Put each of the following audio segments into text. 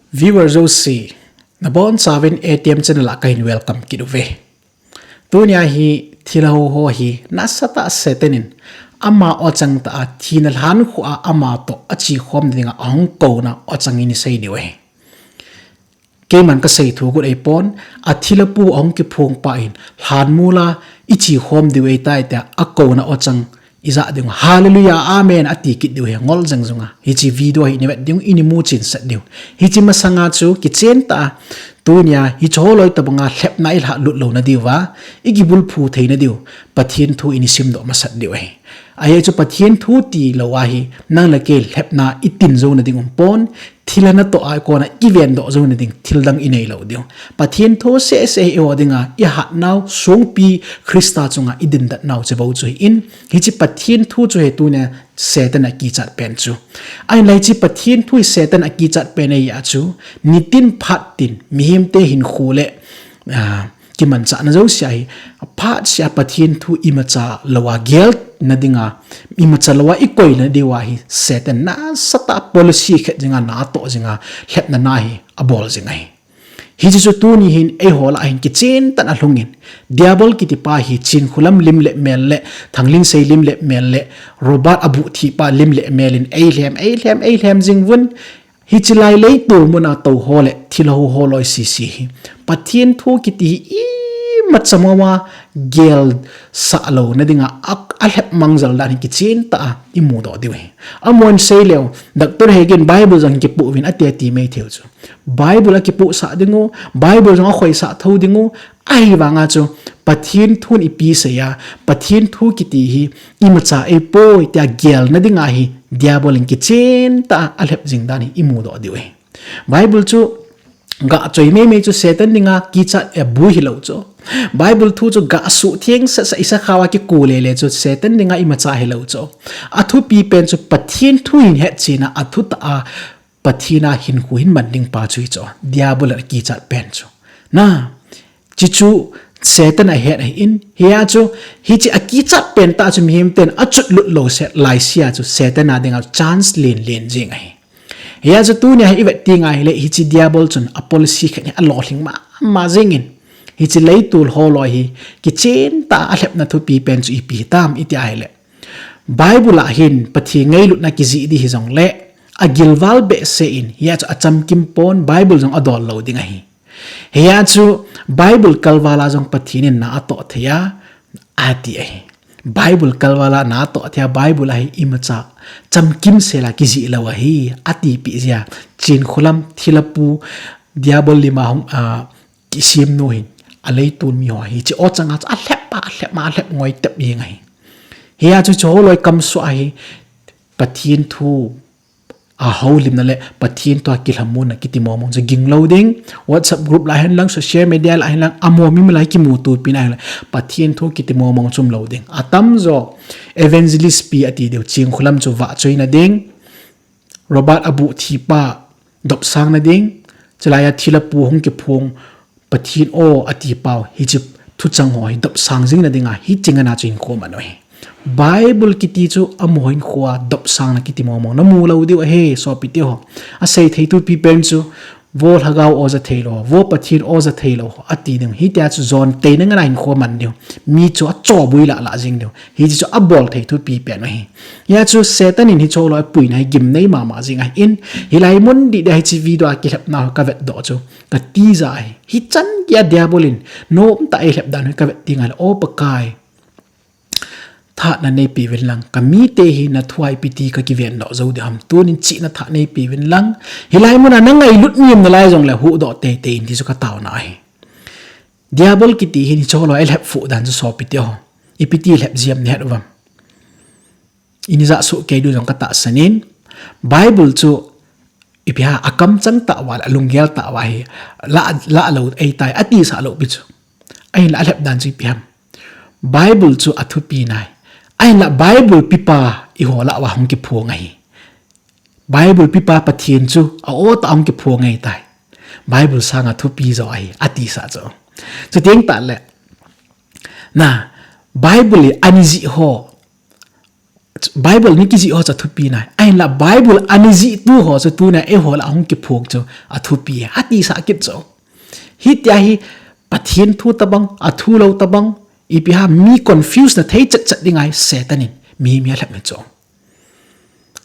Viewer Josie, na bon savin ATM channel la kain welcome kiduve. Tunya hi thilha ho hi nasata setenin ama ochang ta thinal han khu a ama to achi khom dinga ang ko na ochang ini sei diwe. Ke man ka sei thu gu ei pon a thila pu ong ki phung pa in han mula ichi khom diwe tai ta a ko na ochang iza ding hallelujah amen ati kit diu he ngol jang zunga hi chi video hi ne ding ini mu chin sat diu hi chi masanga chu ki chen ta tunya hi choloi ta banga hlep na il ha lut lo na diwa igibul phu theina diu pathin thu ini sim do masat diu he ai chu pathin thu ti lo wa hi nang la ke hlep na itin zo na ding pon thila na to ai ko na event do zo na ding thil dang inei lo diu pathin thu se e o dinga i ha naw song pi krista chunga idin dat naw che bo chu in hi chi pathin thu chu he tu ne setan a ki chat pen chu ai lai chi pathin thu setan a ki chat pen ai ya chu nitin phat tin mihim te hin khule ki man cha na zo sai phat sia pathin thu imacha lawa gel na dinga imacha lawa ikoi na dewa hi setan na sata policy khet jinga na to jinga het na hi abol jinga hi ji tu ni hin e hola hin ki chen tan a hlungin diabol ki ti pa hi chin khulam lim le mel le thangling sei lim le mel le robot abu thi pa lim le melin e hlem jing vun hi chilai lei tur muna to hole thilo holoi si pathin thu ki ti i machamawa gel salo na dinga alhep mangjal dan ki chen ta imu do diwe amon sei lew doctor hegen bible jang ki pu win ati me theu chu bible ki pu sa dingu bible jang khoi sa tho dingu ai wanga chu pathin thun ipi se ya pathin thu ki ti hi imacha e po ta gel na dinga hi diabol ki chen ta alhep jing dan imu do diwe bible chu ga choi me chu setan dinga ki cha e bu hi lo chu bible thu chu ga su thieng sa isa khawa ki kule le chu setan dinga imacha hi lo chu athu pi pen chu pathin thu in het china athu ta pathina hin ku hin man ding pa chui chu diabol ki cha pen chu na chi chu setan a het in hia chu hi chi a ki cha pen ta chu mihim ten a chut lut lo set lai sia chu setan a dinga chance len jing ai ya chu tu ne hi vet tinga hi le hi chi diabol chun a policy khani a lo hling ma jingin hi chi Leitol holoi hi ki chen ta a hlep na thu pi pen chu ipi tam iti ai le bible a hin pathi ngei lut na ki ji di hi jong le a gilwal be se in ya chu acham kim pon bible jong adol lo ding hi ya chu bible kalwala jong pathi ne na to thya ati ai bible kalwala na to thya bible hi imacha chamkim sela ki ji lawa hi ati pi zia chin khulam thilapu diabol lima hong kisim no hin alei tul mi ho hi chi o changa a hlep ngoi tap yi ngai hiya chu choloi kam so ai pathin thu a holim na le pathin to kilhamun na kitimo mong je ging loading whatsapp group la hen lang social media la hen lang amo mi malai ki mu tu pinai pathin thu kitimo mong chum loading atam zo evangelist pi ati deu ching khulam chu wa choina ding robot abu thi pa dop sang na ding chalaya thila pu hong ki phung pathin o ati pau hi chip thu chang hoi dop sang jing na dinga hi chinga na chin ko manoi bible kiti chu amoin khwa dop sang na kiti mo na mu lo diu he so piti ho a sei thei tu pi pen chu vol hagaw o za theilo vo pathin o za theilo ati ding hi ta chu zon te na ngana in kho man diu mi chu a cho bui la jing diu hi chu a bol thei tu pi pen hi ya chu setan in hi cho lo pui na gim nei ma jing a in hi lai mon di dai chi video a ki lep na ka vet do chu ka ti za hi chan ya diabolin no ta ai lep dan ka vet tingal o pakai tha na nei pi wen lang kami te hi na thuai piti ka ki ven do zo de ham tu nin chi na tha nei pi wen lang hilai mun na ngai lut nim na lai jong la hu do te in ti chu ka taw na hi diabol ki ti hi ni cholo el hep fu dan so piti ho ipiti lep jiam ne uvem ini za su ke du jong ka ta sanin bible chu ipia akam chang ta wal alungyal ta wa hi la lo ai tai ati sa lo bi chu ai la lep dan chi piam bible chu athu pi nai ai la bible pipa i hola wa hong ki phu ngai bible pipa pathin chu a o ta ong ki phu ngai tai bible sanga thu pi zo ai ati sa cho chu tieng ta le na bible ani ji ho Bible ni kiji ho cha thupi na ai la Bible ani ji tu ho cha tu na e ho la hong ki phok cho a thupi ati sa kit cho hi tia hi pathian thu tabang a thu lo tabang ipi ha mi confuse na thei chat chat dingai Satan in mi lap me cho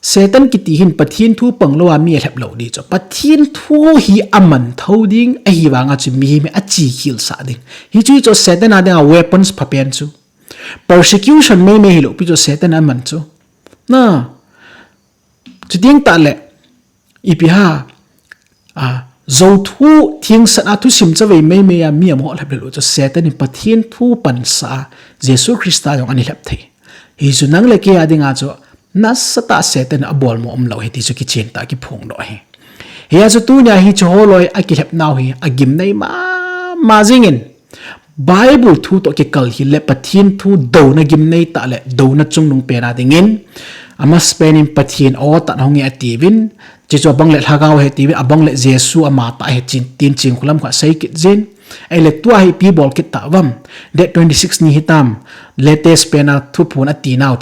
Satan ki ti hin pathian thu pang lo mi lap lo di cho pathian thu hi aman thau ding a hi wanga chu mi me a chi khil sa ding hi chu cho Satan a ding a weapons phapen chu persecution me hi lo pi cho Satan aman chu na chu ding ta le ipi ha zo thu thieng san a thu sim cha ve me ya mi mo lap lo cho Satan in pathian thu pan sa Jesus Christa yong ani lap thei hi chu nang le ke adinga cho na sata Satan a bol mo lo he ti chu ki chen ta ki phong do he ya chu tu nya hi chu holoi a ki lap naw hi a gim nei ma jingin Bible thu to ke kal hi le pathian thu do na gim nei ta le do na chung nung pe na dingin ama spenin pathian o ta hong ya tivin chi cho bang le thagaw he tivin abang le Jesu ama ta he chin tin ching khulam kha sei kit jin ai le tua hi pi bol kit ta wam de 26 ni hitam latest pena thu phun ati naw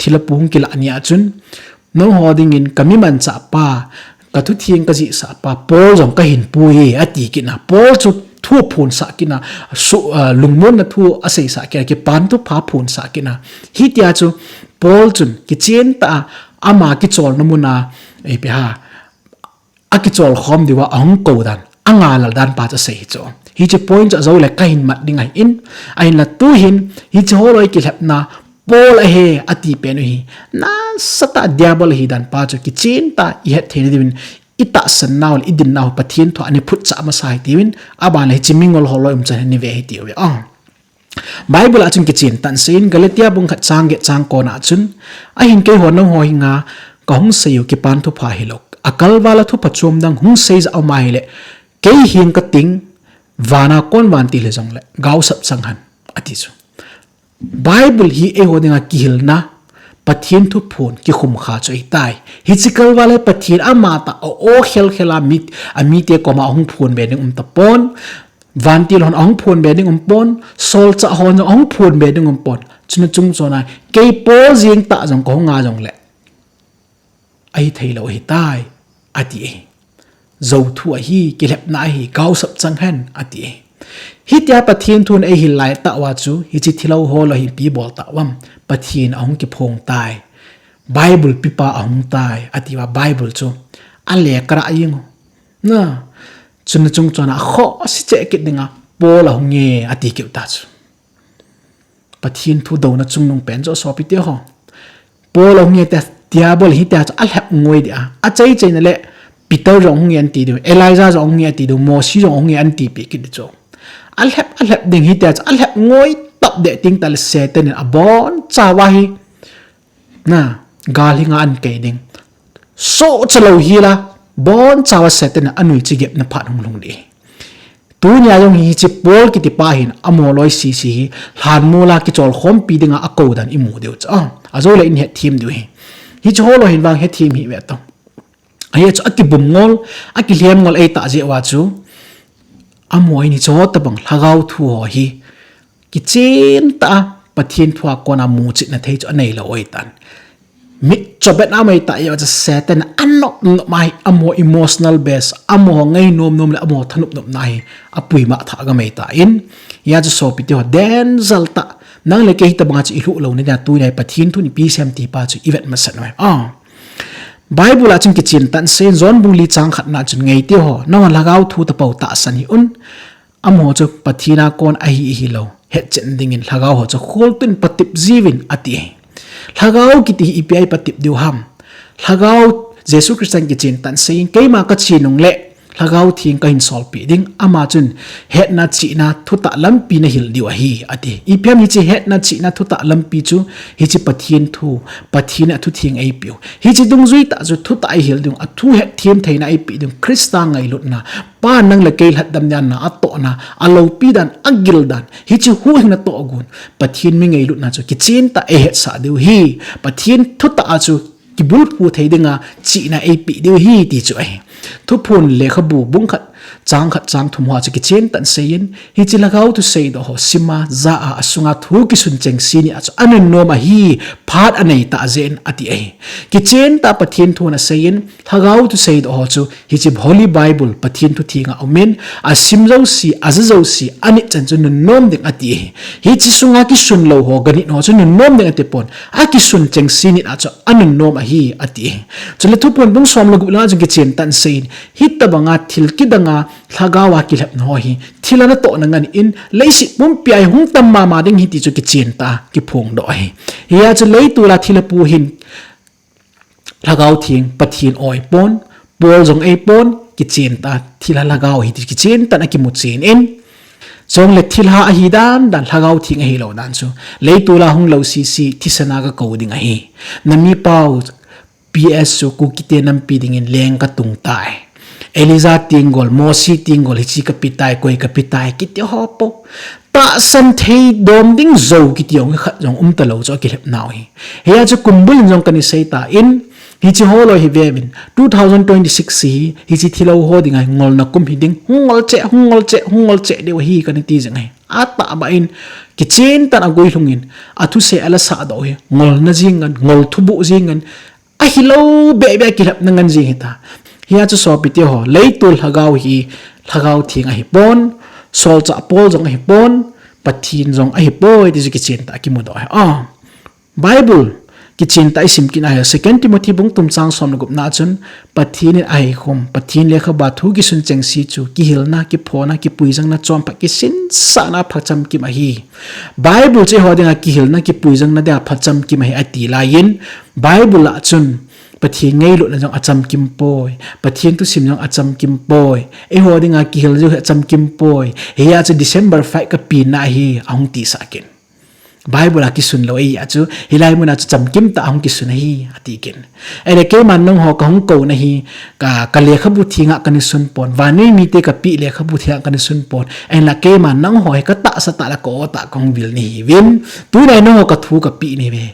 thila pu hung kila ania chun no hoding in kami man cha pa ka thu thieng ka ji sa pa pol jong ka hin pu hi ati kina pol chu thu phun sa kina su lungmon na thu asei sa ki pan tu pha phun sa kina hi tia chu pol chun ki chen ta ama ki chol namuna e pe ha a ki chol khom diwa ang ko dan anga lal dan pa cha sei cho hi che point cha zo le kain mat dingai in ai la tu hin hi che holoi ki lap na pol a he ati pe no hi na sata diabol hi dan pa cha ki chen ta i het the din ita san naw idin naw pathian tho ani phut cha ma sai tiwin aba le chimingol holoi um cha ni ve hi ti we Bible achun ki chin tan sein Galatia bung khat chang ko na chun a hin ke ho no ho hinga ka hung sei ki pan thu pha hilok akal wala thu pachom dang hung sei za mai le ke hin ka ting wana kon wan ti le jong le gaw sap chang han ati chu Bible hi e ho dinga ki hil na pathian thu phun ki khum kha choi tai hi chikal wala pathian ama ta o khel khela mit ami te ko ma hung phun be ding ta pon vantil hon ong phun be ding pon sol cha hon ong phun be ding pon chuna chung chona ke po jing ta jong ko nga jong le ai thei lo hi tai ati zo thu a hi ki lep na hi gaw sap chang han ati hi tia pathian thun e hi lai ta wa chu hi chi thilo ho lo hi pi bol ta wam pathian ong ki phong tai Bible pipa ong tai ati wa Bible chu a le kra ying na chuna chung chona kho si che kit dinga pola honge ati ki ta chu pathian thu do na chung nung pen jo so pi te ho pola honge ta diabol hi ta al hap ngoi dia a chei na le Peter rong honge an ti du Elijah rong honge ti du Moses rong honge an ti pi ki du cho al hap ding hi ta al hap ngoi top de ting tal Satan a bon chawa hi na gal hi nga an ke ding so chalo hi la bon chawa Satan anui chi gep na phat hung lung di tu nya yong hi chi pol ki ti pa hin amoloi si hlan mola ki chol khom pi dinga a ko dan i mu deu cha azo le in he thim du hi cholo hin wang he thim hi we to ai cha ki bum ngol a ki lem ngol ei ta je wa chu amoi ni cho ta bang lagaw thu ho hi ki chen ta pathian thwa ko na mu chi na thei cho nei lo oi tan mi chobet na mai ta ya cha Satan anok mai amo emotional base amo ngai nom le amo thanup nop nai apui ma tha ga mai ta in ya cha so pi te ho den zalta nang le ke ta banga chi lu lo ne da tu nai pathin thu ni pi sem ti pa chu event ma san mai Bible a chung ki chin tan sen zon bung li chang khat na chun ngai te ho na lagaw thu ta pau ta san hi un amo chu pathina kon a hi lo het chen ding in lagaw ho chu khol tun patip jiwin ati lagaw ki ti ipi patip diu ham lagaw Jesus Christian ki chin tan sein ke ma ka chinung le lagaw thing ka hin sol pi ding ama chun het na chi na thuta lampi na hil diu hi ati ipiam hi chi het na chi na thuta lampi chu hi chi pathin thu pathina thu thing ai piu hi chi dung zui ta chu thuta ai hil dung a thu het thiem theina ai pi dung Krista ngai lut na pa nang la kel hat dam na ato na alo pi dan agil dan hi chi hu na to gun pathin mi ngai lut na chu ki chin ta e het sa diu hi pathin thuta a chu ki bul pu thei dinga chi na ai pi diu hi ti chu ai thu phun le khabu bung khat chang khat chang thum hoa chu ki chen tan sein hi chi lagau tu sei do ho sima za a asunga thu ki sun cheng sini a anen no ma hi phat anei ta zen ati ai ki chen ta pathin thu na sein lagau tu sei do ho chu hi chi holy bible pathin thu thinga omen a simzo si azzo si ani chan chu nom ding ati hi chi sunga ki sun lo ho gani no chu nom ding ati pon a ki sun cheng sini a chu anen no ma hi ati chu le thu pon bung som lo gu la chu ki chen tan sein hit ta banga thil ki danga thagawa kilep no hi thilana to na ngani in leisi mum piai hung tam ma ding hi ti chu ki chen ta ki phung do hi ya chu leitula thilapu hin thagau thing pathin oi pon bol jong ei pon ki chen ta thila lagau hi ti ki chen ta na ki mu chen in chong le thilha a hi dan thagau thing a hi lo dan chu leitula hung lo si si thisana ga coding a hi nami pau ps chu ku ki te nam pi ding in leng ka tung tai Eliza tingol, Mosi tingol, hichi kapitai, koi kapitai, kiti hopo. Ta san thei dom ding zo kiti yong khat jong talo cho kilep naw hi. Hiya chu kumbul jong kani sei ta in hichi holo hi vemin 2026 hichi thilo ho dinga ngol na kum hiding hungol che de hi kani ti jang hai. Ata ba in ki chen tan agoi hlungin athu se ala sa do hi ngol na jingan ngol thubu jingan a hilo be be kilep nangan ji hita. Hiya chu so piti ho Leitol hagau thing a hi pon sol cha pol jong a hi pon pathin jong a hi poi ti ki chen ta ki mu do ha Bible ki chen ta isim kin a 2 Timothy bung tum chang som gup na chun pathin a hi khom pathin le kha ba thu ki sun cheng si chu ki hilna ki phona ki pui jang na chom pa ki sin sa na phacham ki ma hi Bible che ho dinga ki hilna ki pui jang na da phacham ki ma hi ati la yin Bible la chun pathin ngei lu na jong acham kim poi pathin tu sim jong acham kim poi e ho dinga ki hil ju acham kim poi he ya chu December 5 ka pi na hi ahung ti sakin Bible a ki sun lo e ya chu hilai mu na chu cham kim ta ahung ki sun hi ati kin ere ke man nong ho ka hung ko na hi ka le khabu thinga kan sun pon wa nei mi te ka pi le khabu thia kan sun pon en la ke man nong ho ka ta sa ta la ko ta kong vil ni win tu nei no ka thu ka pi ni ve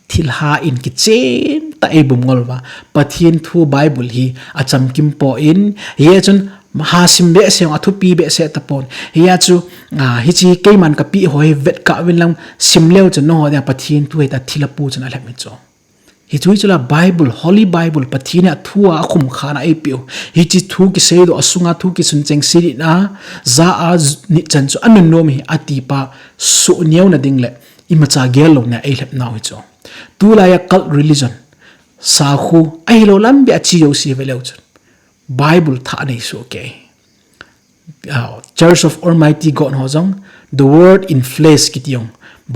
thilha in ki chen ta e bum ngol wa pathin thu Bible hi acham kim po in ye chun mahasim be se athu pi be se tapon ya chu hi chi ke man ka pi hoi vet ka win lang sim leo chu no da pathin thu ta thilapu chun a lek mi cho hi chui chula Bible holy Bible pathina thua khum khana e piu hi chi thu ki se do asunga thu ki sun cheng siri na za a ni chan chu an no mi ati pa su neu na ding le imacha gel lo na e lep na hi cho tu la ya cult religion sa khu ai lo lam bi achi yo si veleu chu Bible tha nei so ke Church of Almighty God ho jong the word in flesh kitiong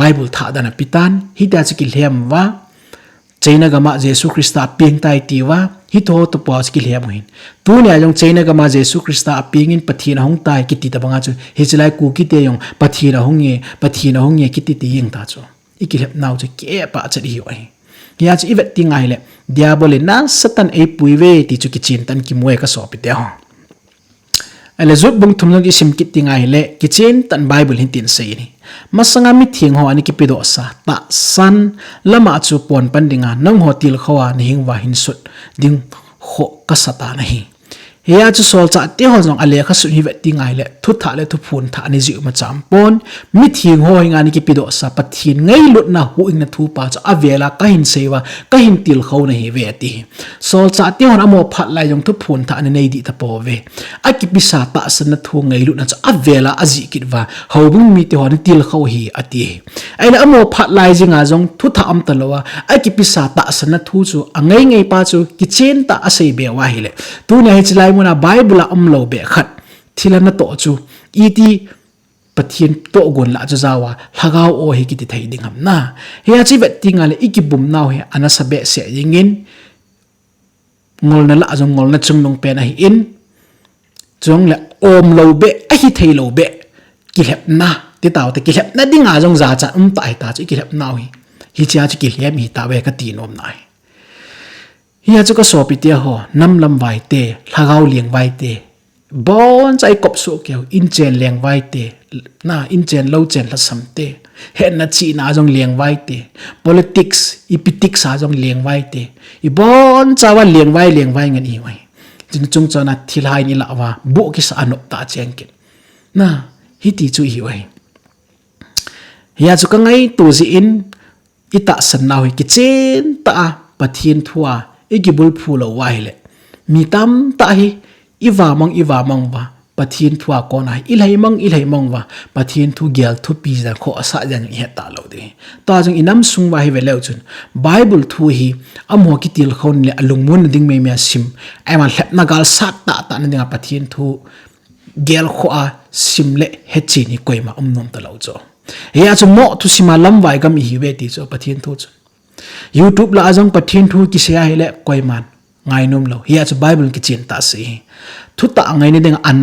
Bible tha dana pitan hi ta chi ki lhem wa China gama Jesu Christa ping tai ti wa hi to to pa chi ki lhem hin tu ne jong China gama Jesu Christa ping in pathina hong tai ki ti ta banga chu hi chlai ku ki te yong pathina hong ye ki ti yeng ta chu ikilep naw chu ke pa chari hi oi ya chi ivet ti ngai le diabole na satan e puive ti chu ki chin tan ki moe ka so pite ho ale zut bung thum ngi sim ki ti ngai le ki chin tan Bible hin tin sei ni masanga mi thing ho ani ki pido sa ta san lama chu pon pandinga nang ho til khawa ni hing wa hin sut ding ho ka sata na hi ya chu sol cha te ho jong ale kha su hi vet ti ngai le thu tha le thu phun tha ni ji ma cham pon mi thing ho nga ni ki pido sa pathin ngai lut na hu ing na thu pa cha avela ka hin sewa ka hin til khaw na hi ve ti sol cha te ho na mo phat lai jong thu phun tha ni nei di ta po ve a ki pi sa ta san na thu ngai lut na cha avela aji kit wa ho bung mi te ho ni til khaw hi ati ai na mo phat lai jinga jong thu tha am ta lo wa a ki pi sa ta san na thu chu angai ngai pa chu ki chen ta asei be wa hi le tu ne hi chlai na Bible amlo be khat thilana to chu iti pathin to gon la jawa lagao o hi kiti thai ding ham na he chi vet tinga le ikibum naw he ana sabe se yingin ngol na la jong ngol na chung nong pe na hi in jong le om lo be a hi thai lo be kilep na ti taw te kilep na dinga jong za cha tai ta chi kilep naw hi cha chi kilep hi ta we ka ti nom nai hiya chu ka so pi te ho nam lam vai te lagau lieng vai te bon chai kop so keu in chen lieng vai te na in chen lo chen la sam te he na chi na jong lieng vai te politics ipitics a jong lieng vai te I bon chawa lieng vai ngan I wai จึงจงจนะทิลายนี่ละว่าบุกิสานตาเจงกินนะฮิติจุหิวเฮียจุกังไงตัวจีอินอิตาสันนาวิกิเจนตาปะเทียนทัวอีกิบุลพูลวายเลยมีตามตาฮิอีวามังวะปะเทียนทัวก่อนไหนอิเลยมังวะปะเทียนทุเกลทุปีจันโคอาศัยจันเหตุตาเราดีตาจังอินัมสุงวาฮิเวลจุนไบเบิลทูฮีอโมกิติลคนเลยอลุงมุนดิ่งไม่มีสิมไอมันเล็บนักลสัตตานั่นดิ่งปะเทียนทูเกลโคอาสิมเละเฮจินี่กุยมานมตะเราจ่อเฮียจะโมทุสิมาลำไว้ก็มีฮิเวติจ่อปะเทียนทูจุนYouTube ละจังปะเทียนทูกิเสียให้เละกุยมันไงนุ่มเราเฮียจะไบเบิลกิจินตาสีทุตตะไงนี่ดิ่งอัน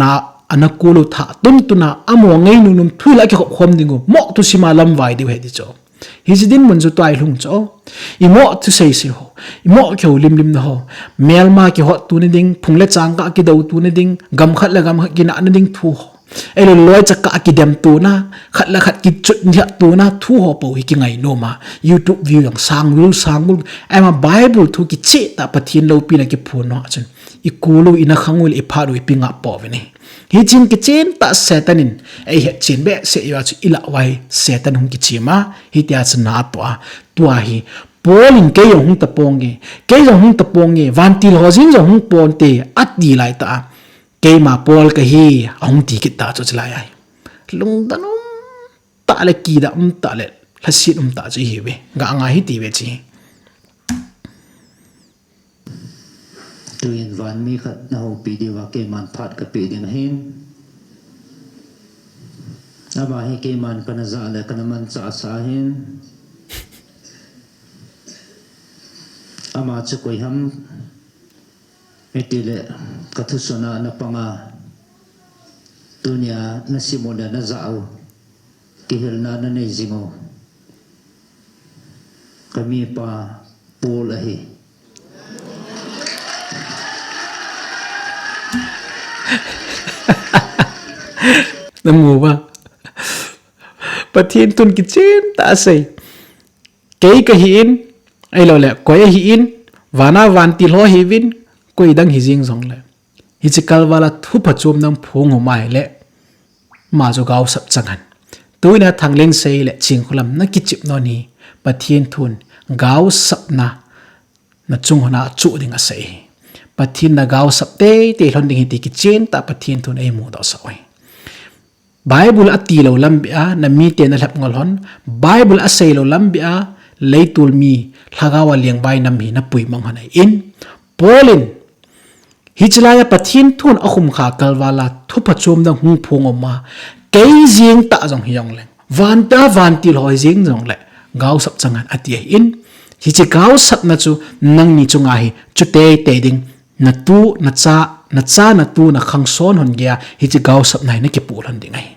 นักกูรู้ท่าตุนตุนะอโมไงนุ่มทุยละกี่ความดิ่งกูโมทุสิมาลำไว้ดีเวติจ่อฮิจดินมันจะตัวไอ้ลุงจ่ออีโมทุเสียสิโหอีโมเขียวลิมนะโหเมลมากี่หัวตัวนี่ดิ่งพุงเล็ดจางก็กี่ดาวตัวนี่ดิ่งกำขัดกินอันนี่ดิ่งทูไอ้เราลอยจะกะกิเดมตัวนะขัดกิจุดเนี่ยตัวนะทูหัวปูหิกิไงโนมา YouTube วิวอย่างสร้างวิวไอ้มา Bible ทูกิเจตาปะเทียนเราปีนักกิพูนเนาะจนอีกูลูอีนักขังวิลอีพาดูอีปิงอ่ะปอวินี่ฮิจินกิเจนตาเซตันินไอ้เหตุจินเบะเสียว่าจุอีละไว้เซตันหงกิจิมาฮิตยาสนาตัวฮิปอลินเกยงหงตะปงเกยงหงตะปงวันติลฮอจินจงหงปอนเตอัดดีไลตาเกมาปอลกะฮีอ่งตีกิตาจุดลายลุงตานุมตาเลกีดาตาเลลัสิตตาจุฮีเวกะงาฮิตีเวจีตัวยันวันมีขัดนาหูปีดีว่าเกมันพัดกับปีดีนะฮิมอาบาให้เกมันกันจะอะไรกันมันจะสาหิมอามาจะคุยฮัมเอติเลกัทุสนานับปังอาตัวเนี้ยนัสิโมเดนัจ้าวกิฮิลนานันเอซิโงก็มีปาปูละฮีน้ำมูว่าปะเทียนตุนกิเจนตาเซเกยกะหินไอเราแหละกวยหินวานาวันติลโฮหิวินกวยดังหิจิงสองเลยฮิจิกัลวาลาทุบจุมน้ำพงหัวไม้เละมาจูกาวสับจังหันตัวนี้ทางเล่นเซย์เละจิงคุลำนักกิจิบนอนีปะเทียนทุนกาวสับนะจุงหัวนาจุดิ่งอาเซปะเทียนนากาวสับเตะหลอนดิ่งหิติกิเจนตาปะเทียนทุนไอหมูดอสวยBible ati lo lambia na mi te na lap ngolhon Bible asay lo lambia Leitol mi lagawa liang bay nam hi na pui mang hanay in Paulin hicilaya pathin thun akhum kha kalwala thupa chom dang hung phong ma kei jing ta jong hiyong leng van til hoi jing jong le gaw sap changan ati in hichi gaw sap na chu nang ni chunga hi chute te ding na tu na cha na tu na khang son hon gya hichi gaw sap nai na ki pu lan ding ai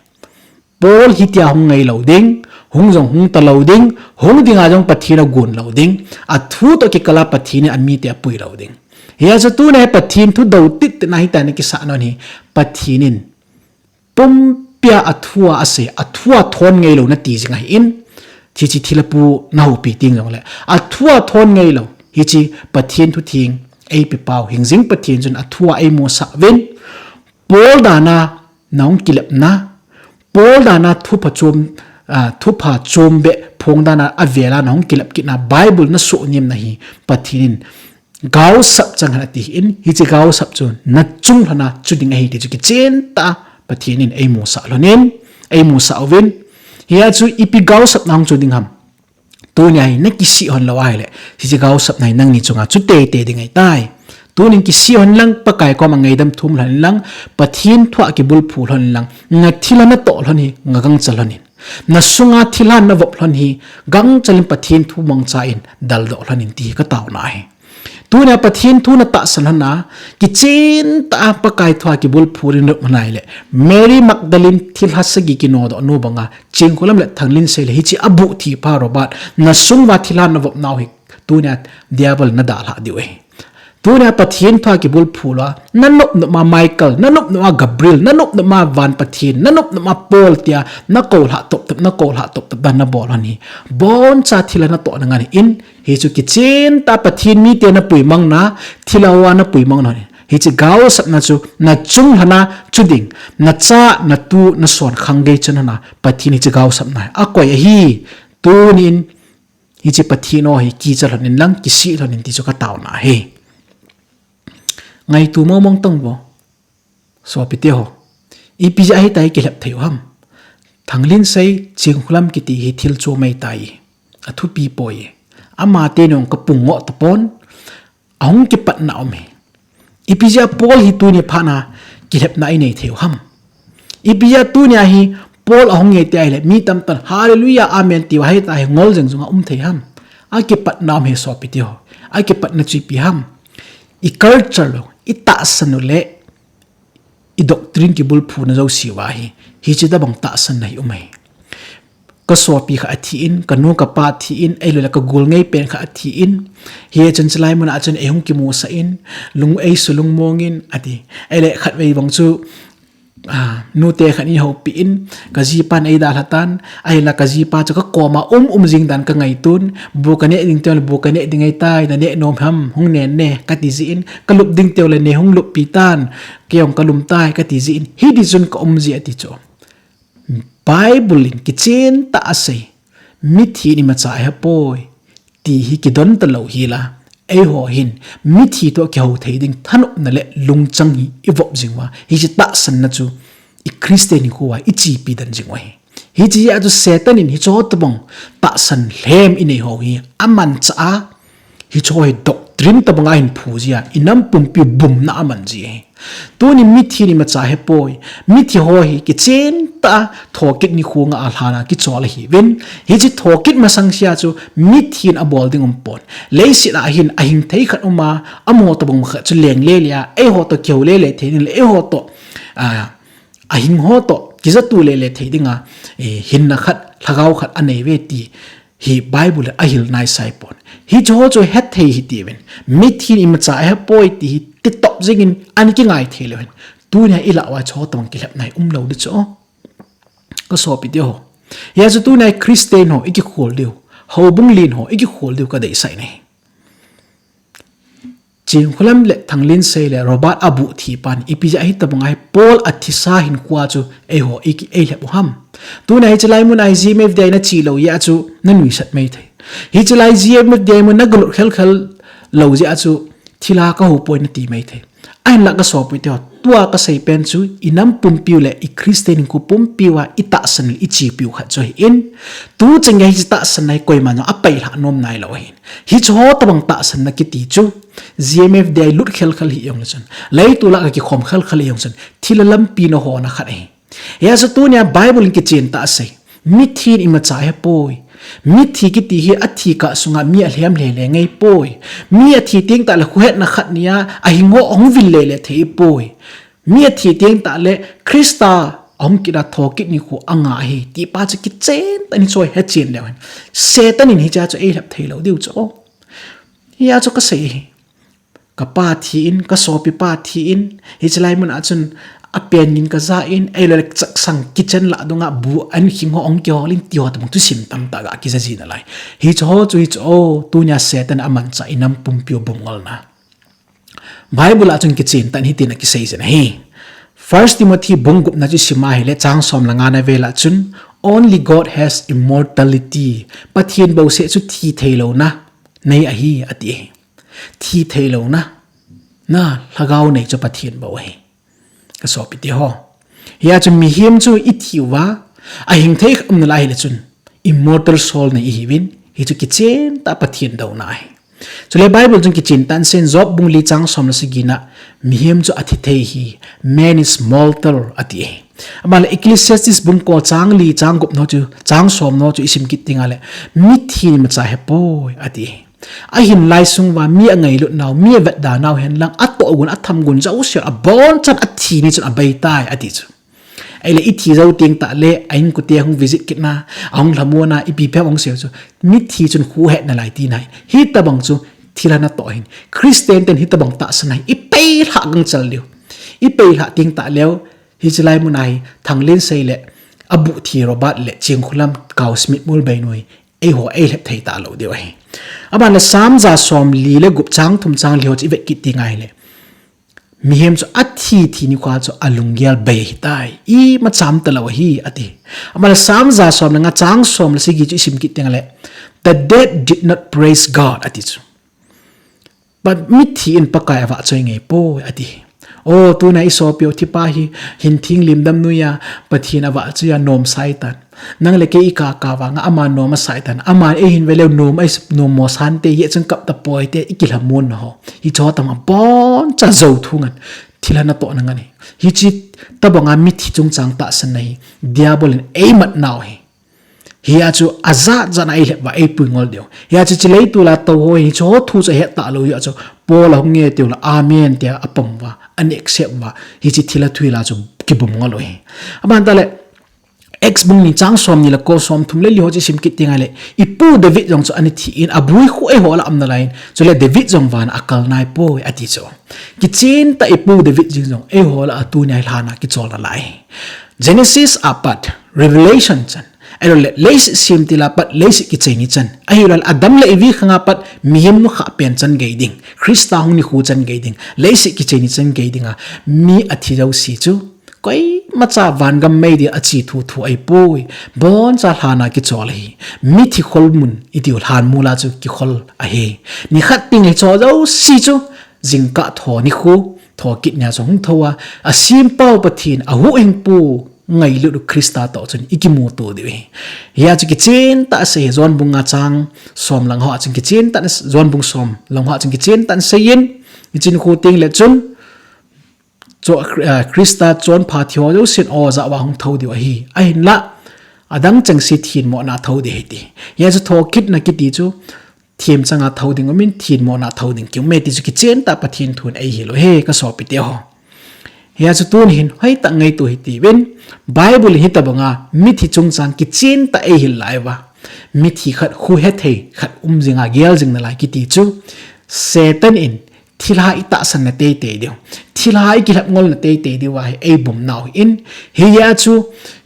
Paul hitia hung ngai lo ding hung jong hung ta lo ding hung dinga jong pathina gun lo ding a thu to ki kala pathini an mi te pui lo ding hiya za tu ne pathin thu do tit na hi ta ne ki sa no ni pathinin pum pia athua ase athua thon ngai lo na ti jinga hi in chi chi thilapu na hu pi ting jong le athua thon ngai lo hi chi pathin thu thing ei pi pau hingjing pathin jun athua ei mo sa ven Paul dana naung kilep na Paul dana thupa chom be phong dana avela nong kilap kina Bible na so nim na hi pathinin gaw sap chang hati in hi chi gaw sap chun na chung hana chuding hi ti chu ki chen ta pathinin ei mo sa lonin ei mo sa oven hi a chu ipi gaw sap nang chuding ham tu nyai na ki si hon lawai le hi chi gaw sap nai nang ni chunga chu te ding ai tai tunin ki si hon lang pakai ko mangai dam thum lan lang pathin thwa ki bul phul hon lang Nathina na to hon hi ngagang chalonin na sunga thilha na vop hon hi gang chalim pathin thu mang cha in dal do hlonin ti ka taw na hi tuna pathin thu na ta salana ki chen ta pakai thwa ki bul phurin no manai le Mary Magdalene thilha sagi ki no do no banga chingkolam le thanglin se le hi chi abu thi pa robat na sungwa thilha na vop naw hi tuna diabol na dal ha diwe Tuna pathin thwa ki bul phula nanop no ma Michael nanop no ma Gabriel nanop no ma Van pathin nanop no ma Paul tia na kol ha top dan na bol ani bon cha thila na to na ngani in he chu ki chen ta pathin mi te na pui mang na thilawa na pui mang no hi chi gau sap na chu na chung hana chuding na cha na tu na son khange chana na pathin hi chi gau sap na a koi hi tunin hi chi pathino hi ki chalhanin lang ki si hlonin ti chu ka taw na he ngai tu mo mong tong bo so pite ho ipija hi tai kilep theu ham thanglin sei chinghulam ki ti hi thil chu mai tai athu pi poi ama te nong ka pungo tapon ahung ki pat na ome ipija pol hi tu ni phana kilep na nei theu ham ipija tu nya hi pol ahung nge te ai le mi tam tan hallelujah amen ti wa hi ta ngol jeng junga thei ham a ki pat na me so pite ho a ki pat na chi pi ham I culture lo I ta sanule I doctrine ki bul phu na zo siwa hi chi da bang ta san nai umai ka so pi kha thi in ka nu ka pa thi in ai lo la ka gul ngei pen kha thi in hi chan chlai mun a chan e hung ki mu sa in lung ei sulung mongin ati ai le khat wei bang chu nu te khani ho pi in ka ji pan ai da latan ai la ka ji pa cha ka koma jing dan ka ngai tun bu ka ne ding tel bu ka ne ding ai tai na ne nom ham hung ne ne ka ti ji in ka lup ding tel ne hung lup pi tan keong ka lum tai ka ti ji in hi di jun ka ji ati cho bible in ki chen ta asai mi thi ni ma cha ha poi ti hi ki don ta lo hi la ai ho hin mi thi to ki ho thei ding than na le lung chang hi I vop jingwa hi chi ta san na chu I christian ni ko wa I chi pi dan jingwa hi chi ya chu satan in hi cho ta bong ta san lem in ei ho hi aman cha hi cho hi doctrine ta banga in phu jia inam pum pi bum na aman ji tu ni mi thi ni ma cha he poi mi thi ho hi ki chen ta thokit ni khunga a hlana ki chol hi ven hi chi thokit ma sang sia chu mi thin a bol ding pon leisi na hin a hing thei khat uma amo to bong kha chu leng le lia e ho to kyau le le thein le e ho to a hing ho to ki za tu le le thei dinga hin na khat lagau khat anei ve ti hi bible a hil nai sai pon hi cho het thei hi ti ven mi thin im cha he poi ti ti top jingin an ki ngai thei le tu nya ila wa cho tong ki lep nai lo de cho ko so pi de ho ya zu tu nai christian ho iki khol deu ho bung lin ho iki khol deu ka dei sai nei chin khulam le thanglin sei le robot abu thi pan ipija hi tabungai pol athisa hin kwa chu e ho iki e le ham tu nai chalai mun ai gmf dei na chi lo ya chu na nui sat mai thai hi chalai gmf dei mun na gul khel khel lo ja chu thila ka ho point na ti mai thai ai la ka so pi te tua ka sei pen chu inam pum piu le I christian ku pum piwa I ta san I chi piu kha cho in tu chang hi ta san nai koi ma no apai la nom nai lo hin hi cho ta bang ta san na ki ti chu gmf dei lut khel khel hi yong chan Leitol la ki khom khel khel yong chan thila lam pi no ho na kha ei ya za tu nya bible ki chen ta sei mi thin ima cha he poi mi thi ki ti hi athi ka sunga mi a hlem le le ngei poi mi a thi ting ta la khu het na khat nia a hingo ong vil le le thei poi mi a thi ting ta le krista ong ki da thokit ni khu anga hi ti pa cha ki chen ta ni choi he chen le satan in hi cha cho e lap thei lo diu cho ya cho ka sei ka pa thi in ka so pi pa thi in hi chlai mun a chun a pen nin ka za in ai le chak sang kitchen la dunga bu an hing ho ong kyo lin ti ho tam tu sim tam ta ga ki za ji na lai hi cho chu tu nya satan aman cha inam pum pio bungol na bible a chun ki chen tan hi tin ki sei zen he first timothy bungup na chi sima hi le chang som la nga na vela chun only god has immortality pathian bo se chu thi theilo na nei a hi ati thi theilo na lagau nei cho pathian bo he ka so pi ti ho ya chu mi him chu I thiwa a hing thei kham na lai le chun immortal soul nei hi win hi chu ki chen ta pathian do na ai chu le bible chung ki chin tan sen job bung li chang som la sigina mi him chu athi thei hi man is mortal ati amal ecclesiastes bung ko chang li chang gup no chu chang som no chu isim ki tinga le mi thi ma cha he poi ati a hin lai sung wa mi angai lu naw mi vet da naw hen lang ato gun atham gun zau sia a bon chan athi ni chan abai tai ati chu ai le I thi zau ting ta le ain ku te hung visit kitna ang lamona I pi phe ong sia chu mi thi chun khu het na lai ti nai hi ta bang chu thila na to hin christian ten hi ta bang ta sanai I pe la gang chal liu I pe la ting ta leo hi chlai mun ai thang len sei le abu thi robat le ching khulam kaw smith mul bai noi ai ho ai lep thei ta lo deu ai aban la sam za som li le gup chang thum chang liho chi vet ki ti ngai le mi hem cho athi ni kwa cho alungyal bay tai I ma cham talawa hi ati amala samza som nga chang som la sigi chu sim ki tengale the dead did not praise God ati chu but mithi in pakai wa choi nge po ati o tu na isopio thi pa hi hin thing lim dam nuya pathin awa chu ya nom saitan nang le ke ika ka wa nga ama nom saitan ama e hin vele nom ai nom mo san te ye chung kap ta poi te ikil hamun ho hi cho tama bon cha zo thungan thila na to na ngani hi chi tabanga mithi chung chang ta san nei diabol in e mat naw hi hi chu aza jana ai le wa e puingol deu hi chu chilei tu la to ho hi cho thu cha he ta lo ya chu pol hong nge te la amen te apam wa an accept wa hi chi thila thui la chu kibum ngol hi aman ta le ex bung ni chang som ni la ko som thum le li ho chi sim ki tinga le ipu david jong chu ani thi in abui khu e ho la am na lain chu le david jong van akal nai po ati chu ki chin ta ipu david jong e ho la atu nai lana ki chol la lai genesis apat revelation chan ero le leis sim ti la pat leis ki cheni chan ahilal adam le evi khanga pat mihim nu kha pen chan geiding krista hung ni khu chan geiding leis ki cheni chan geidinga mi athi rau si chu koi macha van gam mai di achi thu thu ai poi bon cha hlana ki chol hi mi thi khol mun idiol han mula chu ki khol a he ni khat ting le cho zo si chu jingka tho ni khu tho kit nya so hung thowa a simple pathin a hu eng pu ngai lu krista to chun ikimu to de ya chu ki chen ta se zon bunga chang som lang ho chung ki chen ta zon bung som lang ho chung ki chen tan se yin chin khu ting le chun cho krista chon pha thio jo sin o za wa hung tho de hi a hin la adang chang si thin mo na tho de ti ya chu tho kit na ki ti chu thim changa tho ding min thin mo na tho ding ki me ti chu ki chen ta pathin thun ai hi lo he ka so pi te ho ya chu tun hin hoi ta ngai tu hi ti ben bible hi ta banga mi thi chung chang ki chen ta ai hi lai wa mi thi khat khu he thei khat jinga gel jing na lai ki ti chu satan in thilha ita san na te te dio thilha I kilap ngol na te te dio wa ai bum now in hi ya chu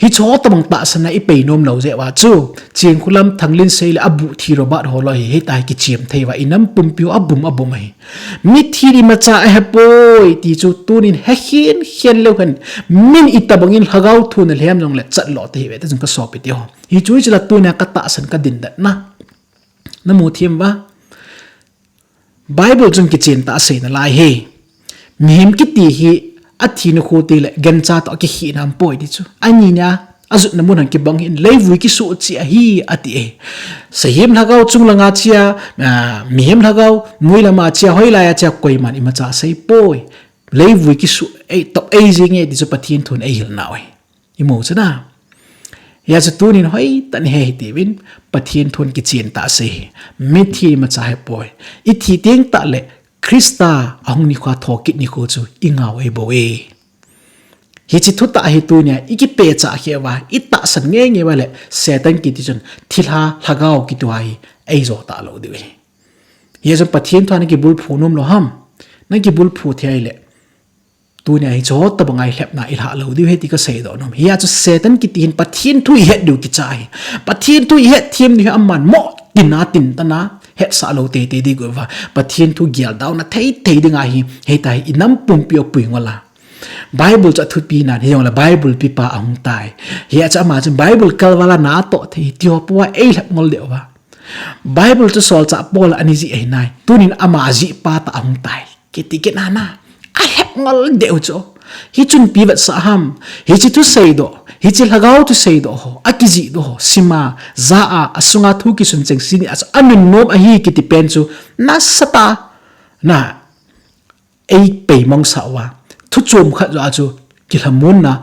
hi cho tamang ta san na I pe nom lo je wa chu ching khulam thanglin seil abu thi ro ba ho lo hi tai ki chim thei wa inam pum piu abum ai mi thi ri ma cha he poi ti chu tunin he hian lo kan min itabangin hagau thun le hem jong le chat lo te ve ta jung ka so pe dio hi chu chila tu na ka ta san ka din da na mu thim wa bible jung ki chen ta se na lai he mihim ki ti hi athi na khu te le gan cha to ki hi nam poi di chu ani nya azut na mun ki bang hin leivui ki su chi a hi ati e sahim lagau chung langa chia mihim lagau muila ma chia hoila ya chia koi man ima cha sei poi leivui ki su e to e jing e di chu pathin thun e hil na oi imo chana ya chu tunin hoi tan he ti win pathin thun ki chen ta se mi thi ma cha he poi I thi teng ta le krista ahung ni kha thokit ni ko chu ingaw e bo e hi chi thu ta hi tu nya iki pe cha he wa I ta san nge wa le satan ki ti chun thilha lhagao ki tu ai ei zo ta lo de we ye jo pathin thani ki bul phu nom lo ham na ki bul phu the ai le tu nya hi zo ta bangai hlep na ilha lo di he ti ka sei do nom hi ya chu satan ki tin pathin thu he du ki chai pathin thu he thim ni amman mo tin ta na het sa lo te te di go wa pathin thu gyal daw na thei dinga hi he tai inam pum pio pui ngola bible cha thu pi na he la bible pi pa ahung tai hi cha ma chu bible kal wala na to thei tio puwa ei lap ngol de wa bible chu sol cha pol ani ji ei nai tunin ama ji pa ta ahung tai ke ti ke na I have ngol de cho hi chun pi wat sa ham hi chi tu sei do hi chi lagau tu sei do ho akiji do ho sima za a asunga thu ki sun cheng sini as anun nom a hi ki ti pen chu na sata na ei pe mong sa wa thu chum kha ja chu ki lamun na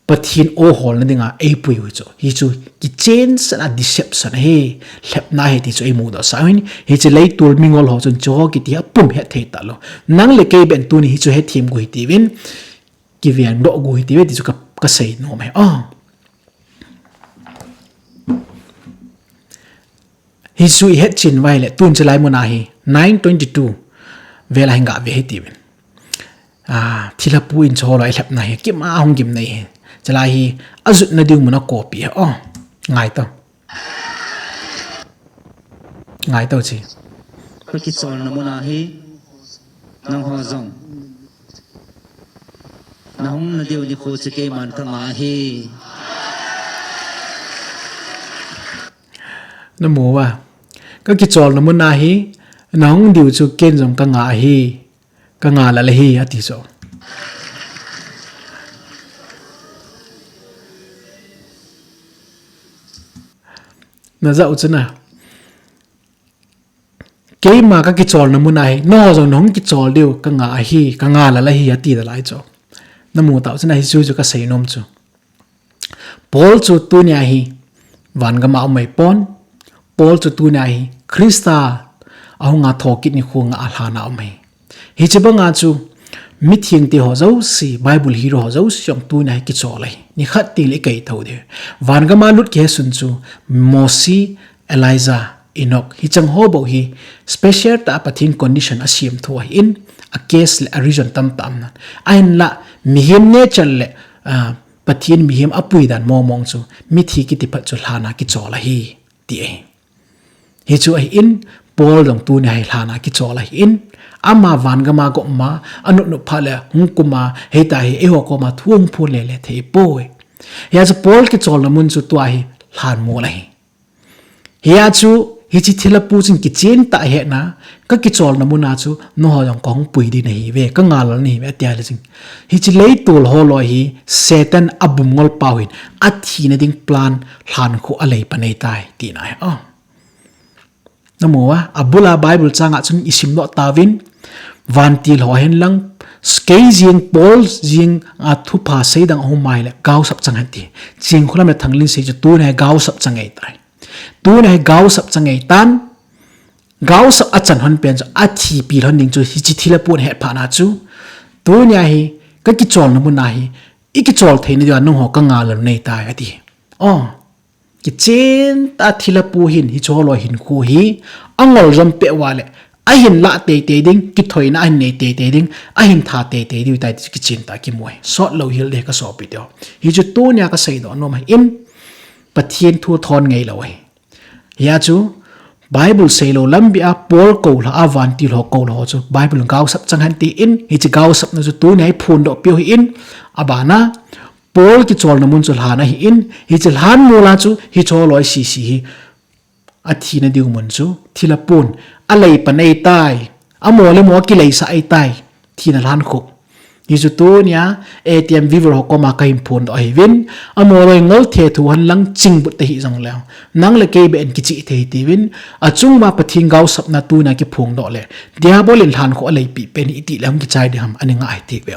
pathin o hol na dinga ei pui hu chu hi chu ki chen sana deception he lep na he ti chu ei mu do sa hin hi chi lei tul mingol ho chun cho ki ti apum he the ta lo nang le ke ben tu ni hi chu he thim gu hi ti win ki vian do gu hi ti we ti chu ka sei no me hi su he chin vai le tun chalai mo na hi 922 vela hinga ve he ti win thila pu in cho lo lep na he ki ma hong gim nei chalai hi azut na diu mona copy ngai to chi ko ki chol na mona hi nang ho zong na hong na diu ni khu se ke man ka nga hi na mo wa ka ki chol na mun na hi nong diu chu ken jong ka nga la hi ati so na za u chana ke ma ka ki chol na mun na hi no jong nong ki chol diu ka nga la hi ati da lai cho na mo ta chana hi chu ka sei nom chu Paul chu tu nya hi van ga ma mai pon Paul chu tu nya hi Krista ahunga thokit ni khunga alhana mai hi che banga chu mi thieng ti ho zo si Bible hero ho zo siong tu nya ki cholai ni khat ti le kai thau de van ga ma lut ke sun chu Mosi Elijah Enoch hi chang ho bo hi special ta pathin condition asiam tho in a case le a region tam na ain la mi him nature le pathin mi him apui dan mo mong chu mi thi ki ti phat chu hlana ki chola hi ti e hi chu ai in Paul dong tu ne hai hlana ki chola hi in ama van ga ma go ma anu no phale hung kuma he ta hi e ho ko ma thuang phu le le thei poi ya chu Paul ki chol na mun chu tu ai hlan mo la hi ya chu hi chi thila pu chin ki chen ta he na ka ki chol na mun na chu no ho yong kong pui di nei ve ka ngal ni me tia le jing hi chi Leitol ho lo hi Satan abum ngol pawin athi na ding plan hlan khu alei panei tai ti na he namo wa abula Bible changa chun isim no tawin van til ho hen lang skei jing Paul jing a thu pha sei dang ho mai le gaw sap chang han ti jing khulam le thanglin sei chu tu ne gaw sap chang ei tai tu ne gaw sap chang ei tan gaw sap achan hon pen chu athi pi hon ding chu hi chi thila pun he pha na chu tu nya hi ka ki chol na mun na hi iki chol thei ni no ho ka nga lo nei tai ati ki chen ta thila pu hin hi cholo hin khu hi angol ram pe wale a hin la te ding ki thoina an nei te ding a hin tha te diu tai ki chen ta ki moi sot lo hil de ka so pi do hi chu tu nya ka sei do no ma in pathian thu thon ngei lo ya chu Bible sei lo lambi a Paul ko la avan ti lo ko lo chu Bible gaw sap chang han ti in hi chi gaw sap na chu tu nei phun do pyo hi in abana Paul ki chol na mun chul hana hi in hi chil han mula chu hi choloi si hi athi na diu mun chu thila pun alei panei tai amole mo ki lei sa ai tai thina lan khu hi chu tu nya ATM viver ho ko ma ka him phun do hi win amole ngol the thu han lang ching bu te hi jong lew nang le ke be en ki chi the ti win achung ma pathing gaw sap na tu na ki phung do le diabolin lan kho alei pi pen iti lam ki chai de ham aninga ai ti ve